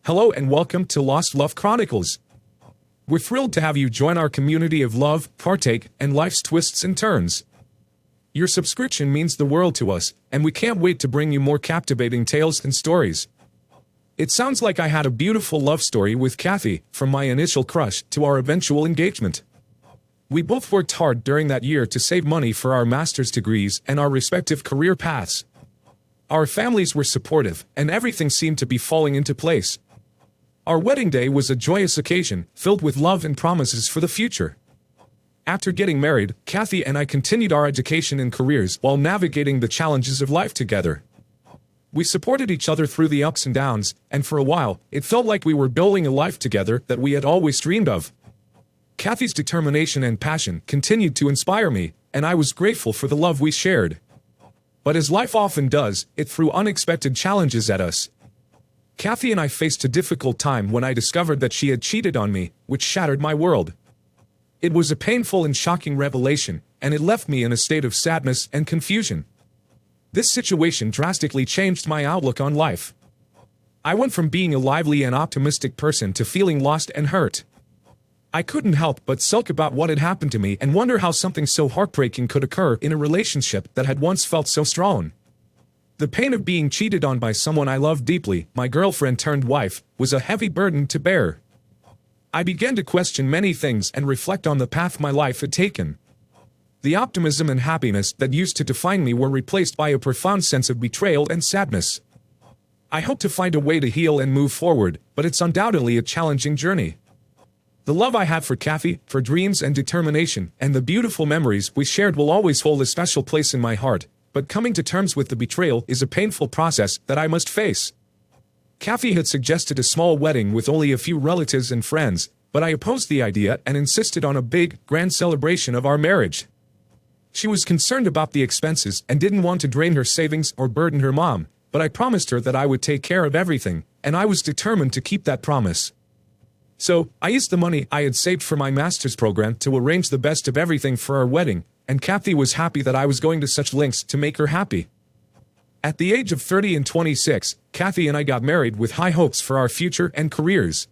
Hello and welcome to Lost Love Chronicles. We're thrilled to have you join our community of love, partake, and life's twists and turns. Your subscription means the world to us, and we can't wait to bring you more captivating tales and stories. It sounds like I had a beautiful love story with Kathy, from my initial crush to our eventual engagement. We both worked hard during that year to save money for our master's degrees and our respective career paths. Our families were supportive, and everything seemed to be falling into place. Our wedding day was a joyous occasion, filled with love and promises for the future. After getting married, Kathy and I continued our education and careers while navigating the challenges of life together. We supported each other through the ups and downs, and for a while, it felt like we were building a life together that we had always dreamed of. Kathy's determination and passion continued to inspire me, and I was grateful for the love we shared. But as life often does, it threw unexpected challenges at us. Kathy and I faced a difficult time when I discovered that she had cheated on me, which shattered my world. It was a painful and shocking revelation, and it left me in a state of sadness and confusion. This situation drastically changed my outlook on life. I went from being a lively and optimistic person to feeling lost and hurt. I couldn't help but sulk about what had happened to me and wonder how something so heartbreaking could occur in a relationship that had once felt so strong. The pain of being cheated on by someone I loved deeply, my girlfriend turned wife, was a heavy burden to bear. I began to question many things and reflect on the path my life had taken. The optimism and happiness that used to define me were replaced by a profound sense of betrayal and sadness. I hope to find a way to heal and move forward, but it's undoubtedly a challenging journey. The love I have for Kathy, for dreams and determination, and the beautiful memories we shared will always hold a special place in my heart. But coming to terms with the betrayal is a painful process that I must face. Kathy had suggested a small wedding with only a few relatives and friends, but I opposed the idea and insisted on a big, grand celebration of our marriage. She was concerned about the expenses and didn't want to drain her savings or burden her mom, but I promised her that I would take care of everything, and I was determined to keep that promise. So, I used the money I had saved for my master's program to arrange the best of everything for our wedding, and Kathy was happy that I was going to such lengths to make her happy. At the age of 30 and 26, Kathy and I got married with high hopes for our future and careers.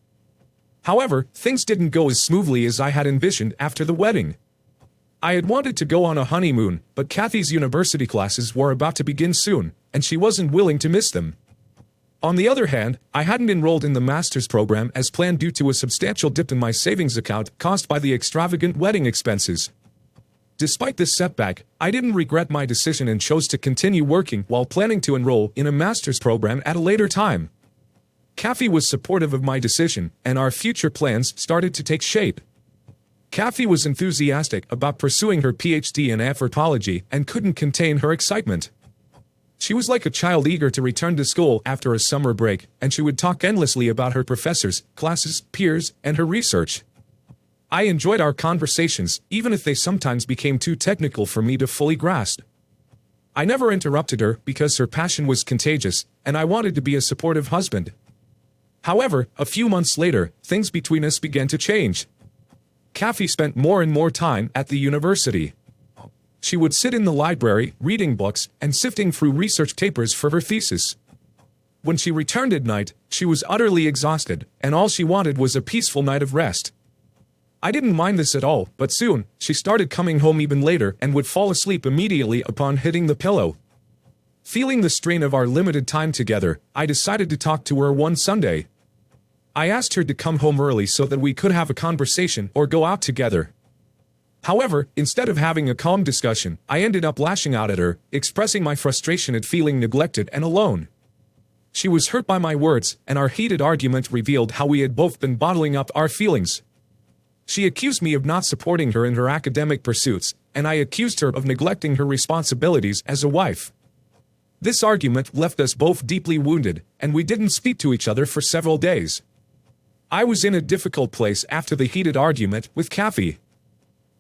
However, things didn't go as smoothly as I had envisioned after the wedding. I had wanted to go on a honeymoon, but Kathy's university classes were about to begin soon, and she wasn't willing to miss them. On the other hand, I hadn't enrolled in the master's program as planned due to a substantial dip in my savings account caused by the extravagant wedding expenses. Despite this setback, I didn't regret my decision and chose to continue working while planning to enroll in a master's program at a later time. Kathy was supportive of my decision, and our future plans started to take shape. Kathy was enthusiastic about pursuing her PhD in anthropology and couldn't contain her excitement. She was like a child eager to return to school after a summer break, and she would talk endlessly about her professors, classes, peers, and her research. I enjoyed our conversations, even if they sometimes became too technical for me to fully grasp. I never interrupted her because her passion was contagious, and I wanted to be a supportive husband. However, a few months later, things between us began to change. Kathy spent more and more time at the university. She would sit in the library, reading books, and sifting through research papers for her thesis. When she returned at night, she was utterly exhausted, and all she wanted was a peaceful night of rest. I didn't mind this at all, but soon, she started coming home even later and would fall asleep immediately upon hitting the pillow. Feeling the strain of our limited time together, I decided to talk to her one Sunday. I asked her to come home early so that we could have a conversation or go out together. However, instead of having a calm discussion, I ended up lashing out at her, expressing my frustration at feeling neglected and alone. She was hurt by my words, and our heated argument revealed how we had both been bottling up our feelings. She accused me of not supporting her in her academic pursuits, and I accused her of neglecting her responsibilities as a wife. This argument left us both deeply wounded, and we didn't speak to each other for several days. I was in a difficult place after the heated argument with Kathy.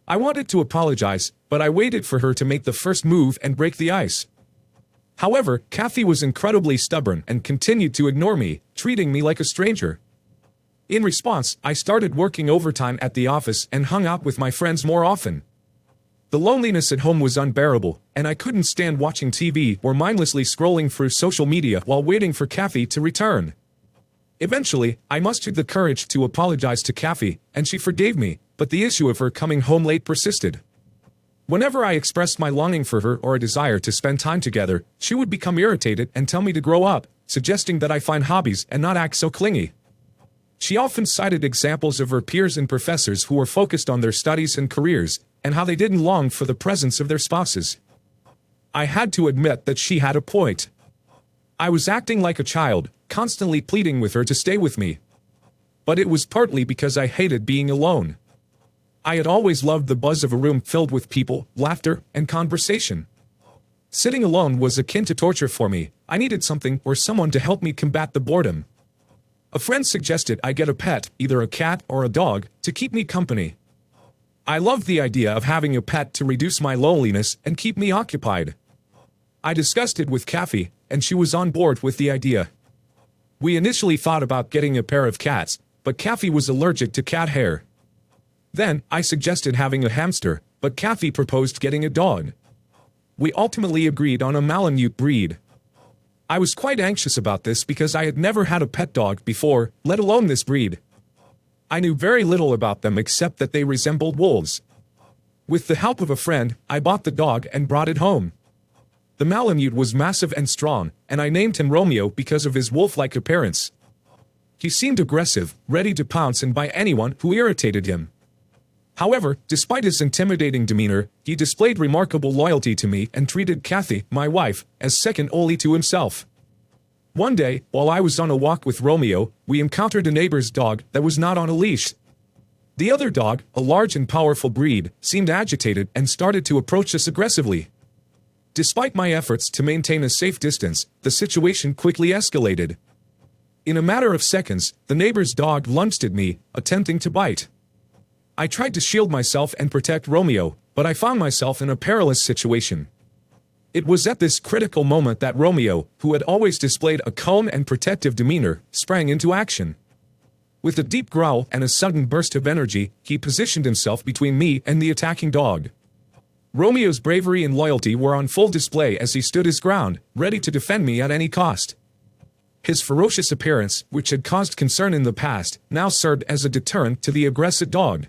I wanted to apologize, but I waited for her to make the first move and break the ice. However, Kathy was incredibly stubborn and continued to ignore me, treating me like a stranger. In response, I started working overtime at the office and hung out with my friends more often. The loneliness at home was unbearable, and I couldn't stand watching TV or mindlessly scrolling through social media while waiting for Kathy to return. Eventually, I mustered the courage to apologize to Kathy, and she forgave me, but the issue of her coming home late persisted. Whenever I expressed my longing for her or a desire to spend time together, she would become irritated and tell me to grow up, suggesting that I find hobbies and not act so clingy. She often cited examples of her peers and professors who were focused on their studies and careers, and how they didn't long for the presence of their spouses. I had to admit that she had a point. I was acting like a child, constantly pleading with her to stay with me. But it was partly because I hated being alone. I had always loved the buzz of a room filled with people, laughter, and conversation. Sitting alone was akin to torture for me. I needed something or someone to help me combat the boredom. A friend suggested I get a pet, either a cat or a dog, to keep me company. I loved the idea of having a pet to reduce my loneliness and keep me occupied. I discussed it with Kathy, and she was on board with the idea. We initially thought about getting a pair of cats, but Kathy was allergic to cat hair. Then, I suggested having a hamster, but Kathy proposed getting a dog. We ultimately agreed on a Malamute breed. I was quite anxious about this because I had never had a pet dog before, let alone this breed. I knew very little about them except that they resembled wolves. With the help of a friend, I bought the dog and brought it home. The Malamute was massive and strong, and I named him Romeo because of his wolf-like appearance. He seemed aggressive, ready to pounce and bite anyone who irritated him. However, despite his intimidating demeanor, he displayed remarkable loyalty to me and treated Kathy, my wife, as second only to himself. One day, while I was on a walk with Romeo, we encountered a neighbor's dog that was not on a leash. The other dog, a large and powerful breed, seemed agitated and started to approach us aggressively. Despite my efforts to maintain a safe distance, the situation quickly escalated. In a matter of seconds, the neighbor's dog lunged at me, attempting to bite. I tried to shield myself and protect Romeo, but I found myself in a perilous situation. It was at this critical moment that Romeo, who had always displayed a calm and protective demeanor, sprang into action. With a deep growl and a sudden burst of energy, he positioned himself between me and the attacking dog. Romeo's bravery and loyalty were on full display as he stood his ground, ready to defend me at any cost. His ferocious appearance, which had caused concern in the past, now served as a deterrent to the aggressive dog.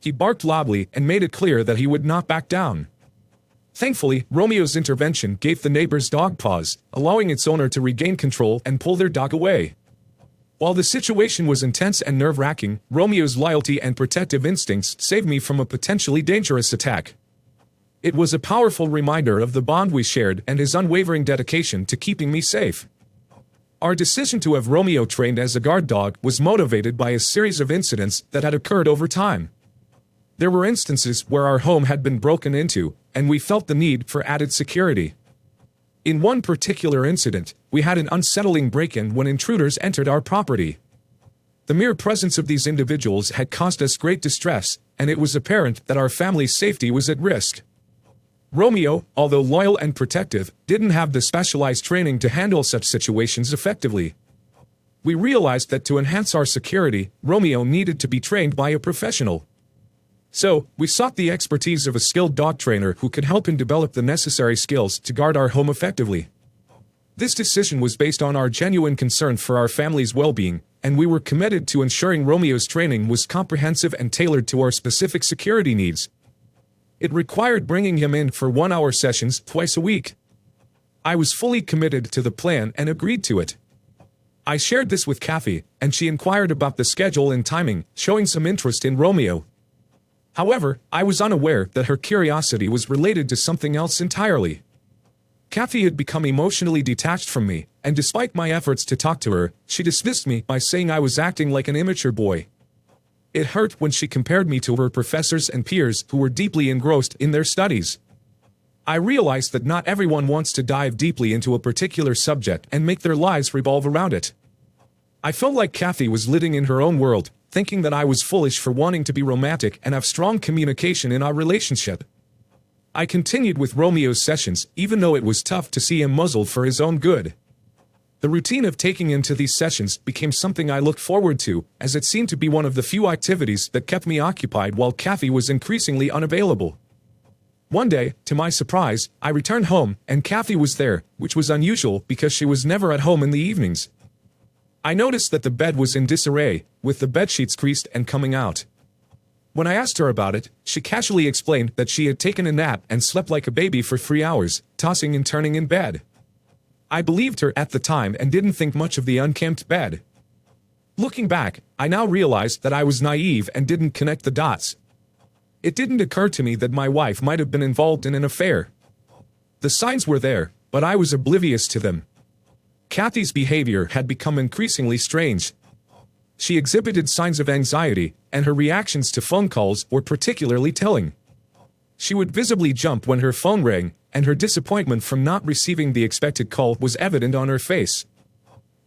He barked loudly and made it clear that he would not back down. Thankfully, Romeo's intervention gave the neighbor's dog pause, allowing its owner to regain control and pull their dog away. While the situation was intense and nerve-wracking, Romeo's loyalty and protective instincts saved me from a potentially dangerous attack. It was a powerful reminder of the bond we shared and his unwavering dedication to keeping me safe. Our decision to have Romeo trained as a guard dog was motivated by a series of incidents that had occurred over time. There were instances where our home had been broken into, and we felt the need for added security. In one particular incident, we had an unsettling break-in when intruders entered our property. The mere presence of these individuals had caused us great distress, and it was apparent that our family's safety was at risk. Romeo, although loyal and protective, didn't have the specialized training to handle such situations effectively. We realized that to enhance our security, Romeo needed to be trained by a professional. So, we sought the expertise of a skilled dog trainer who could help him develop the necessary skills to guard our home effectively. This decision was based on our genuine concern for our family's well-being, and we were committed to ensuring Romeo's training was comprehensive and tailored to our specific security needs. It required bringing him in for 1-hour sessions twice a week. I was fully committed to the plan and agreed to it. I shared this with Kathy, and she inquired about the schedule and timing, showing some interest in Romeo. However, I was unaware that her curiosity was related to something else entirely. Kathy had become emotionally detached from me, and despite my efforts to talk to her, she dismissed me by saying I was acting like an immature boy. It hurt when she compared me to her professors and peers who were deeply engrossed in their studies. I realized that not everyone wants to dive deeply into a particular subject and make their lives revolve around it. I felt like Kathy was living in her own world, thinking that I was foolish for wanting to be romantic and have strong communication in our relationship. I continued with Romeo's sessions, even though it was tough to see him muzzled for his own good. The routine of taking him to these sessions became something I looked forward to, as it seemed to be one of the few activities that kept me occupied while Kathy was increasingly unavailable. One day, to my surprise, I returned home, and Kathy was there, which was unusual because she was never at home in the evenings. I noticed that the bed was in disarray, with the bedsheets creased and coming out. When I asked her about it, she casually explained that she had taken a nap and slept like a baby for 3 hours, tossing and turning in bed. I believed her at the time and didn't think much of the unkempt bed. Looking back, I now realized that I was naive and didn't connect the dots. It didn't occur to me that my wife might have been involved in an affair. The signs were there, but I was oblivious to them. Kathy's behavior had become increasingly strange. She exhibited signs of anxiety, and her reactions to phone calls were particularly telling. She would visibly jump when her phone rang, and her disappointment from not receiving the expected call was evident on her face.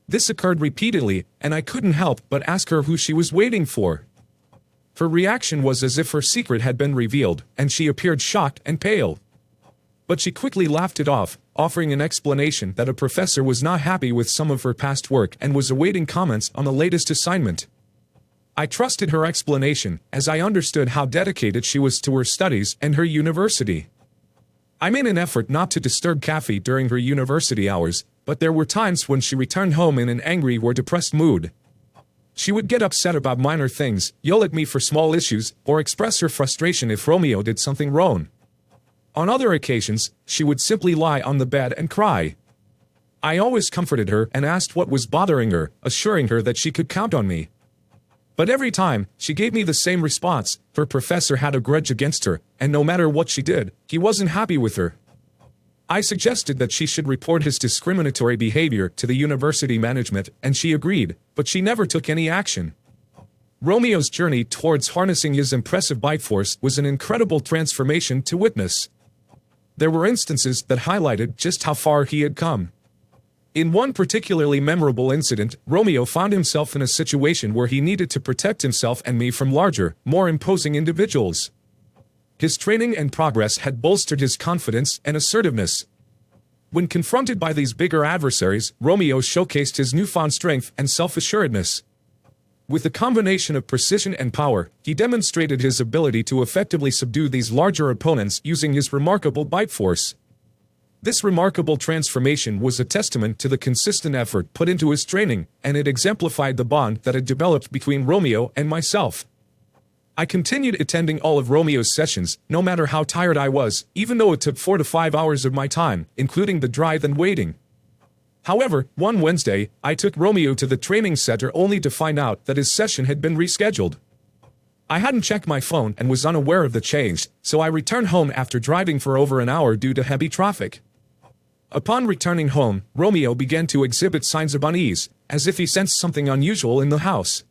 This occurred repeatedly, and I couldn't help but ask her who she was waiting for. Her reaction was as if her secret had been revealed, and she appeared shocked and pale. But she quickly laughed it off, offering an explanation that a professor was not happy with some of her past work and was awaiting comments on the latest assignment. I trusted her explanation, as I understood how dedicated she was to her studies and her university. I made an effort not to disturb Kathy during her university hours, but there were times when she returned home in an angry or depressed mood. She would get upset about minor things, yell at me for small issues, or express her frustration if Romeo did something wrong. On other occasions, she would simply lie on the bed and cry. I always comforted her and asked what was bothering her, assuring her that she could count on me. But every time, she gave me the same response: her professor had a grudge against her, and no matter what she did, he wasn't happy with her. I suggested that she should report his discriminatory behavior to the university management, and she agreed, but she never took any action. Romeo's journey towards harnessing his impressive bite force was an incredible transformation to witness. There were instances that highlighted just how far he had come. In one particularly memorable incident, Romeo found himself in a situation where he needed to protect himself and me from larger, more imposing individuals. His training and progress had bolstered his confidence and assertiveness. When confronted by these bigger adversaries, Romeo showcased his newfound strength and self-assuredness. With a combination of precision and power, he demonstrated his ability to effectively subdue these larger opponents using his remarkable bite force. This remarkable transformation was a testament to the consistent effort put into his training, and it exemplified the bond that had developed between Romeo and myself. I continued attending all of Romeo's sessions, no matter how tired I was, even though it took 4 to 5 hours of my time, including the drive and waiting. However, one Wednesday, I took Romeo to the training center only to find out that his session had been rescheduled. I hadn't checked my phone and was unaware of the change, so I returned home after driving for over an hour due to heavy traffic. Upon returning home, Romeo began to exhibit signs of unease, as if he sensed something unusual in the house.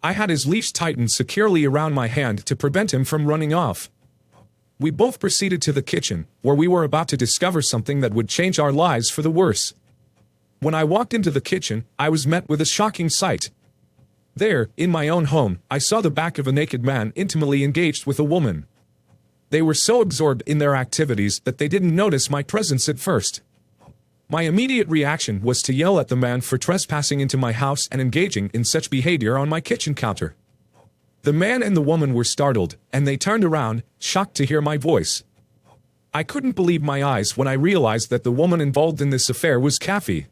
I had his leash tightened securely around my hand to prevent him from running off. We both proceeded to the kitchen, where we were about to discover something that would change our lives for the worse. When I walked into the kitchen, I was met with a shocking sight. There, in my own home, I saw the back of a naked man intimately engaged with a woman. They were so absorbed in their activities that they didn't notice my presence at first. My immediate reaction was to yell at the man for trespassing into my house and engaging in such behavior on my kitchen counter. The man and the woman were startled, and they turned around, shocked to hear my voice. I couldn't believe my eyes when I realized that the woman involved in this affair was Kathy.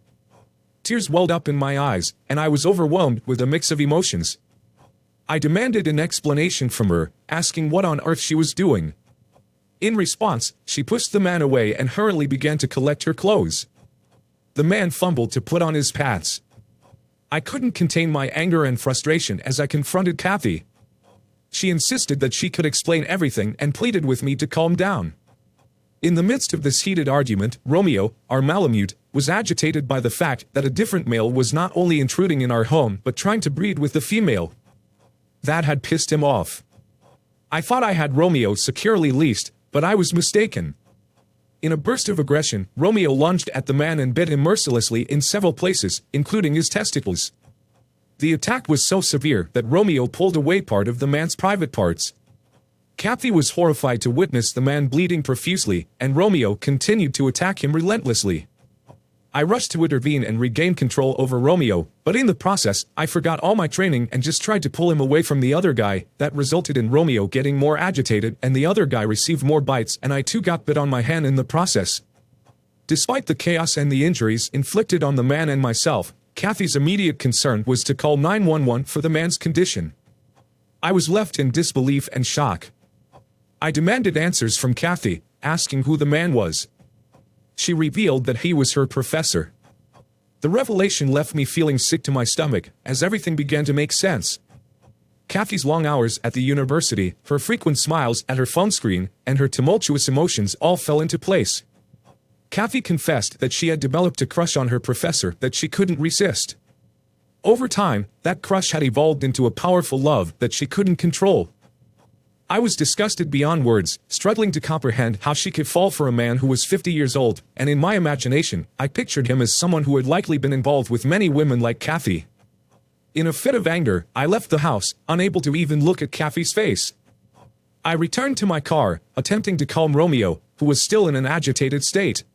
Tears welled up in my eyes, and I was overwhelmed with a mix of emotions. I demanded an explanation from her, asking what on earth she was doing. In response, she pushed the man away and hurriedly began to collect her clothes. The man fumbled to put on his pants. I couldn't contain my anger and frustration as I confronted Kathy. She insisted that she could explain everything and pleaded with me to calm down. In the midst of this heated argument, Romeo, our Malamute, was agitated by the fact that a different male was not only intruding in our home but trying to breed with the female. That had pissed him off. I thought I had Romeo securely leashed, but I was mistaken. In a burst of aggression, Romeo lunged at the man and bit him mercilessly in several places, including his testicles. The attack was so severe that Romeo pulled away part of the man's private parts. Kathy was horrified to witness the man bleeding profusely, and Romeo continued to attack him relentlessly. I rushed to intervene and regain control over Romeo, but in the process, I forgot all my training and just tried to pull him away from the other guy. That resulted in Romeo getting more agitated, and the other guy received more bites, and I too got bit on my hand in the process. Despite the chaos and the injuries inflicted on the man and myself, Kathy's immediate concern was to call 911 for the man's condition. I was left in disbelief and shock. I demanded answers from Kathy, asking who the man was. She revealed that he was her professor. The revelation left me feeling sick to my stomach, as everything began to make sense. Kathy's long hours at the university, her frequent smiles at her phone screen, and her tumultuous emotions all fell into place. Kathy confessed that she had developed a crush on her professor that she couldn't resist. Over time, that crush had evolved into a powerful love that she couldn't control. I was disgusted beyond words, struggling to comprehend how she could fall for a man who was 50 years old, and in my imagination, I pictured him as someone who had likely been involved with many women like Kathy. In a fit of anger, I left the house, unable to even look at Kathy's face. I returned to my car, attempting to calm Romeo, who was still in an agitated state.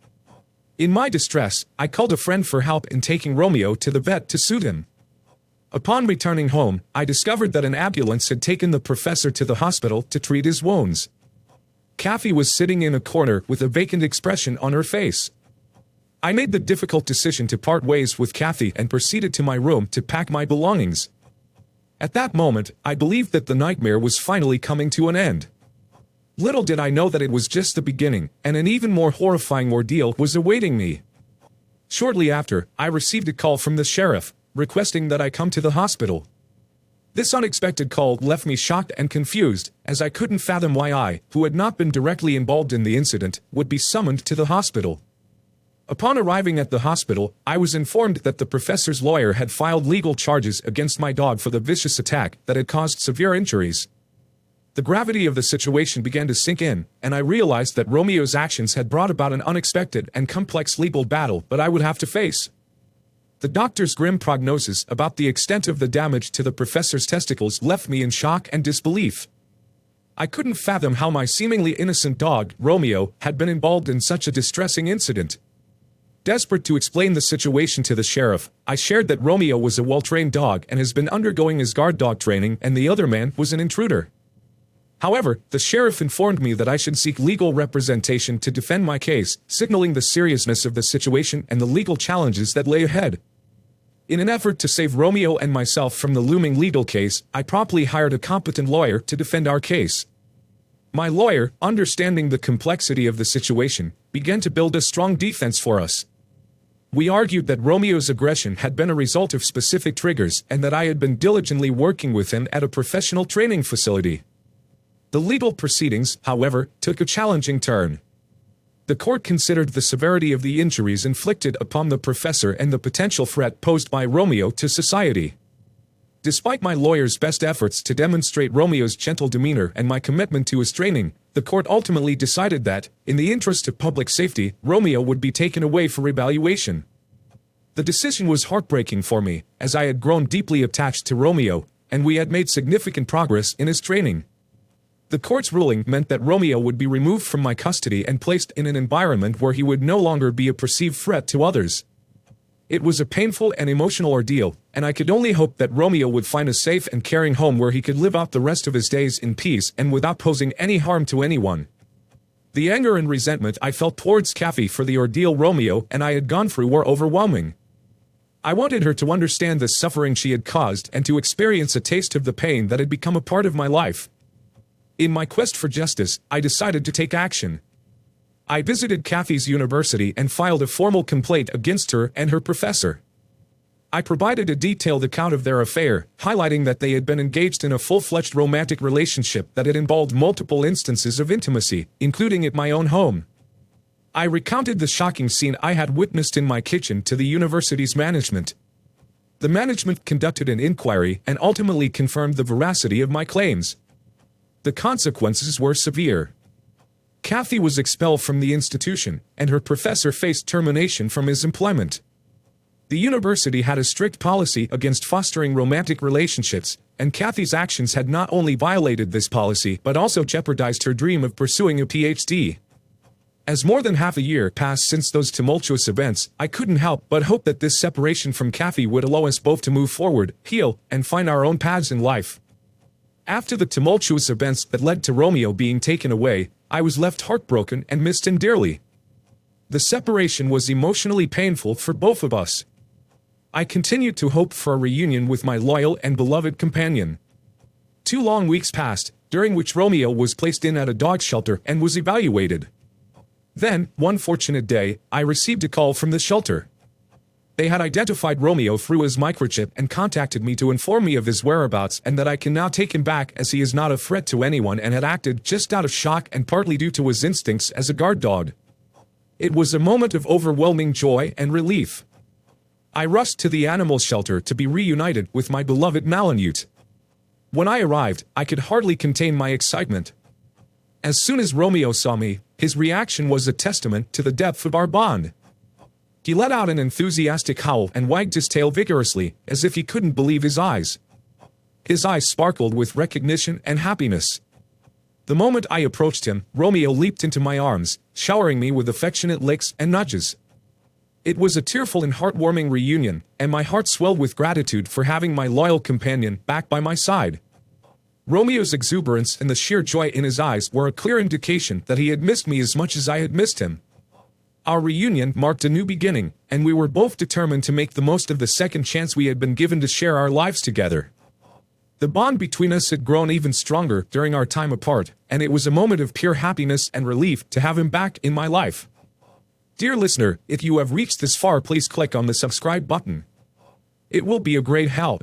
In my distress, I called a friend for help in taking Romeo to the vet to soothe him. Upon returning home, I discovered that an ambulance had taken the professor to the hospital to treat his wounds. Kathy was sitting in a corner with a vacant expression on her face. I made the difficult decision to part ways with Kathy and proceeded to my room to pack my belongings. At that moment, I believed that the nightmare was finally coming to an end. Little did I know that it was just the beginning, and an even more horrifying ordeal was awaiting me. Shortly after, I received a call from the sheriff, requesting that I come to the hospital. This unexpected call left me shocked and confused, as I couldn't fathom why I, who had not been directly involved in the incident, would be summoned to the hospital. Upon arriving at the hospital, I was informed that the professor's lawyer had filed legal charges against my dog for the vicious attack that had caused severe injuries. The gravity of the situation began to sink in, and I realized that Romeo's actions had brought about an unexpected and complex legal battle that I would have to face. The doctor's grim prognosis about the extent of the damage to the professor's testicles left me in shock and disbelief. I couldn't fathom how my seemingly innocent dog, Romeo, had been involved in such a distressing incident. Desperate to explain the situation to the sheriff, I shared that Romeo was a well-trained dog and has been undergoing his guard dog training, and the other man was an intruder. However, the sheriff informed me that I should seek legal representation to defend my case, signaling the seriousness of the situation and the legal challenges that lay ahead. In an effort to save Romeo and myself from the looming legal case, I promptly hired a competent lawyer to defend our case. My lawyer, understanding the complexity of the situation, began to build a strong defense for us. We argued that Romeo's aggression had been a result of specific triggers and that I had been diligently working with him at a professional training facility. The legal proceedings, however, took a challenging turn. The court considered the severity of the injuries inflicted upon the professor and the potential threat posed by Romeo to society. Despite my lawyer's best efforts to demonstrate Romeo's gentle demeanor and my commitment to his training, the court ultimately decided that, in the interest of public safety, Romeo would be taken away for evaluation. The decision was heartbreaking for me, as I had grown deeply attached to Romeo, and we had made significant progress in his training. The court's ruling meant that Romeo would be removed from my custody and placed in an environment where he would no longer be a perceived threat to others. It was a painful and emotional ordeal, and I could only hope that Romeo would find a safe and caring home where he could live out the rest of his days in peace and without posing any harm to anyone. The anger and resentment I felt towards Kathy for the ordeal Romeo and I had gone through were overwhelming. I wanted her to understand the suffering she had caused and to experience a taste of the pain that had become a part of my life. In my quest for justice, I decided to take action. I visited Kathy's university and filed a formal complaint against her and her professor. I provided a detailed account of their affair, highlighting that they had been engaged in a full-fledged romantic relationship that had involved multiple instances of intimacy, including at my own home. I recounted the shocking scene I had witnessed in my kitchen to the university's management. The management conducted an inquiry and ultimately confirmed the veracity of my claims. The consequences were severe. Kathy was expelled from the institution, and her professor faced termination from his employment. The university had a strict policy against fostering romantic relationships, and Kathy's actions had not only violated this policy but also jeopardized her dream of pursuing a PhD. As more than half a year passed since those tumultuous events, I couldn't help but hope that this separation from Kathy would allow us both to move forward, heal, and find our own paths in life. After the tumultuous events that led to Romeo being taken away, I was left heartbroken and missed him dearly. The separation was emotionally painful for both of us. I continued to hope for a reunion with my loyal and beloved companion. 2 long weeks passed, during which Romeo was placed in at a dog shelter and was evaluated. Then, one fortunate day, I received a call from the shelter. They had identified Romeo through his microchip and contacted me to inform me of his whereabouts and that I can now take him back as he is not a threat to anyone and had acted just out of shock and partly due to his instincts as a guard dog. It was a moment of overwhelming joy and relief. I rushed to the animal shelter to be reunited with my beloved Malamute. When I arrived, I could hardly contain my excitement. As soon as Romeo saw me, his reaction was a testament to the depth of our bond. He let out an enthusiastic howl and wagged his tail vigorously, as if he couldn't believe his eyes. His eyes sparkled with recognition and happiness. The moment I approached him, Romeo leaped into my arms, showering me with affectionate licks and nudges. It was a tearful and heartwarming reunion, and my heart swelled with gratitude for having my loyal companion back by my side. Romeo's exuberance and the sheer joy in his eyes were a clear indication that he had missed me as much as I had missed him. Our reunion marked a new beginning, and we were both determined to make the most of the second chance we had been given to share our lives together. The bond between us had grown even stronger during our time apart, and it was a moment of pure happiness and relief to have him back in my life. Dear listener, if you have reached this far, please click on the subscribe button. It will be a great help.